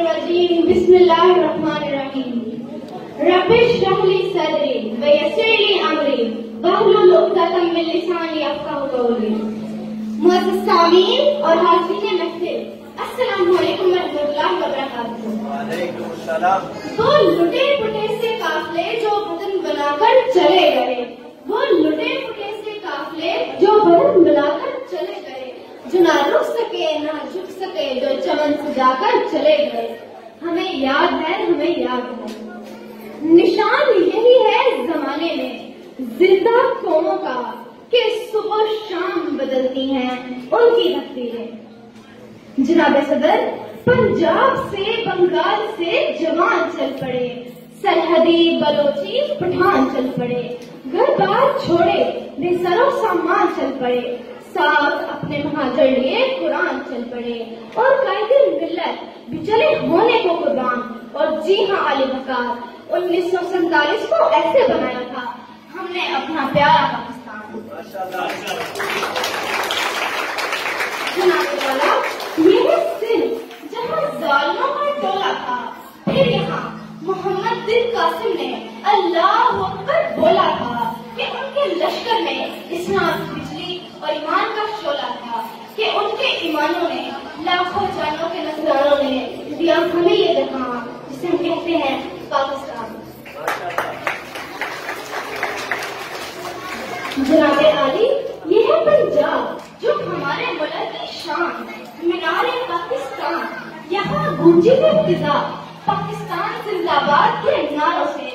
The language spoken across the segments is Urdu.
الرجيم بسم الله الرحمن الرحيم رب اشرح لي صدري ويسر لي امري واحلل عقدة من لساني يفقهوا قولي. معزز سامعین اور حاضرین محفل، السلام علیکم ورحمۃ اللہ وبرکاتہ. وعلیکم السلام. وہ لٹے پٹے سے قافلے جو وطن بنا کر چلے گئے، وہ لٹے پٹے سے قافلے جو وطن بنا کر چلے گئے، جو نہ رک سکے نہ جھک سکے، جو چمن سجا کر چلے گئے. ہمیں یاد ہے، ہمیں یاد ہے. نشان یہی ہے زمانے میں زندہ قوموں کا کہ صبح شام بدلتی ہیں ان کی تقدیریں. جناب صدر، پنجاب سے بنگال سے جوان چل پڑے، سرحدی بلوچی پٹھان چل پڑے، گھر بار چھوڑے بے سر و سامان چل پڑے، ساتھ اپنے مہاجر لیے قرآن چل پڑے، اور قائد ملت بچلے ہونے کو قربان. اور جی ہاں علی بکار، 1947 کو ایسے بنایا تھا ہم نے اپنا پیارا پاکستان. جناب والا، یہ ہے سندھ جہاں ظالموں کا ٹولہ تھا. پھر یہاں محمد بن قاسم نے اللہ اکبر بولا تھا کہ ان کے لشکر میں اسلام کی بجلی اور ایمان کا شعلہ تھا، کہ ان کے ایمانوں نے لاکھوں جانوں کے نذرانوں نے دیا ہمیں یہ جہاں جسے ہم کہتے ہیں پاکستان. جناب عالی، یہ ہے پنجاب جو ہمارے ملک کی شان، مینار پاکستان. یہاں گونجی ہے فضا پاکستان زندہ باد کے نعروں سے.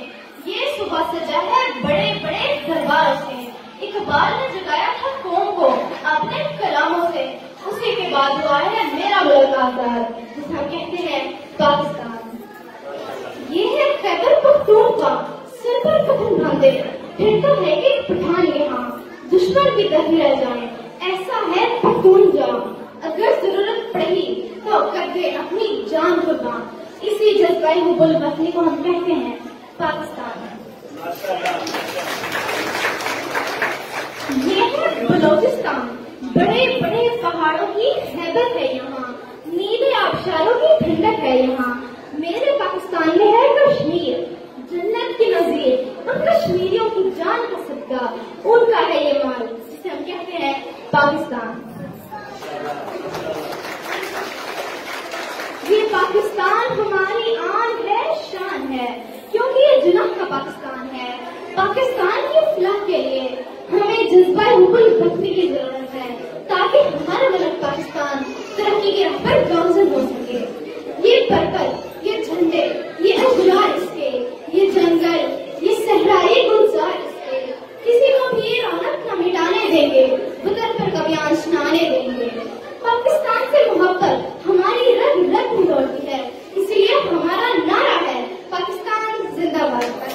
یہ صبح سجا ہے بڑے بڑے درباروں سے. اقبال نے جگایا تھا قوم کو اپنے کلاموں سے. اسی کے بعد ہوا ہے میرا ملک آزاد جسے ہم کہتے ہیں پاکستان. یہ ہے خیبر پختونخوا سر پر کفن باندھے پھرتا ہے ایک پٹھان یہاں، دشمن کی طرف رہ جائیں ایسا ہے پختون جان. اگر ضرورت پڑی تو کر دے اپنی جان قربان. اسی جذبہ حب الوطنی کو ہم کہتے ہیں پاکستان. یہ ہے بلوچستان، بڑے بڑے پہاڑوں کی ہیبت ہے یہاں، نیلے آبشاروں کی ٹھنڈک ہے یہاں. میرے پاکستان میں ہے کشمیر جنت کی نظیر، ان کشمیریوں کی جان کا صدقہ ان کا ہے یہ مال جسے ہم کہتے ہیں پاکستان. یہ پاکستان ہماری آن ہے، شان ہے، کیونکہ یہ جناب کا پاکستان ہے. پاکستان کی فلاح کے لیے ہمیں جذبہ حب الوطنی کی ضرورت ہے تاکہ ہمارا ملک پاکستان ترقی کے راہ پر گامزن ہو سکے. یہ پرپل، یہ جھنڈے، یہ اشجار اس کے، یہ جنگل، یہ صحرائی گلزار اس کے کسی کو بھی یہ رونق نہ مٹانے دیں گے، وطن پر کبھی آنچ نہ آنے دیں گے. پاکستان سے محبت ہماری رگ رگ میں دوڑتی ہے، اسی لیے ہمارا نعرہ ہے پاکستان زندہ باد.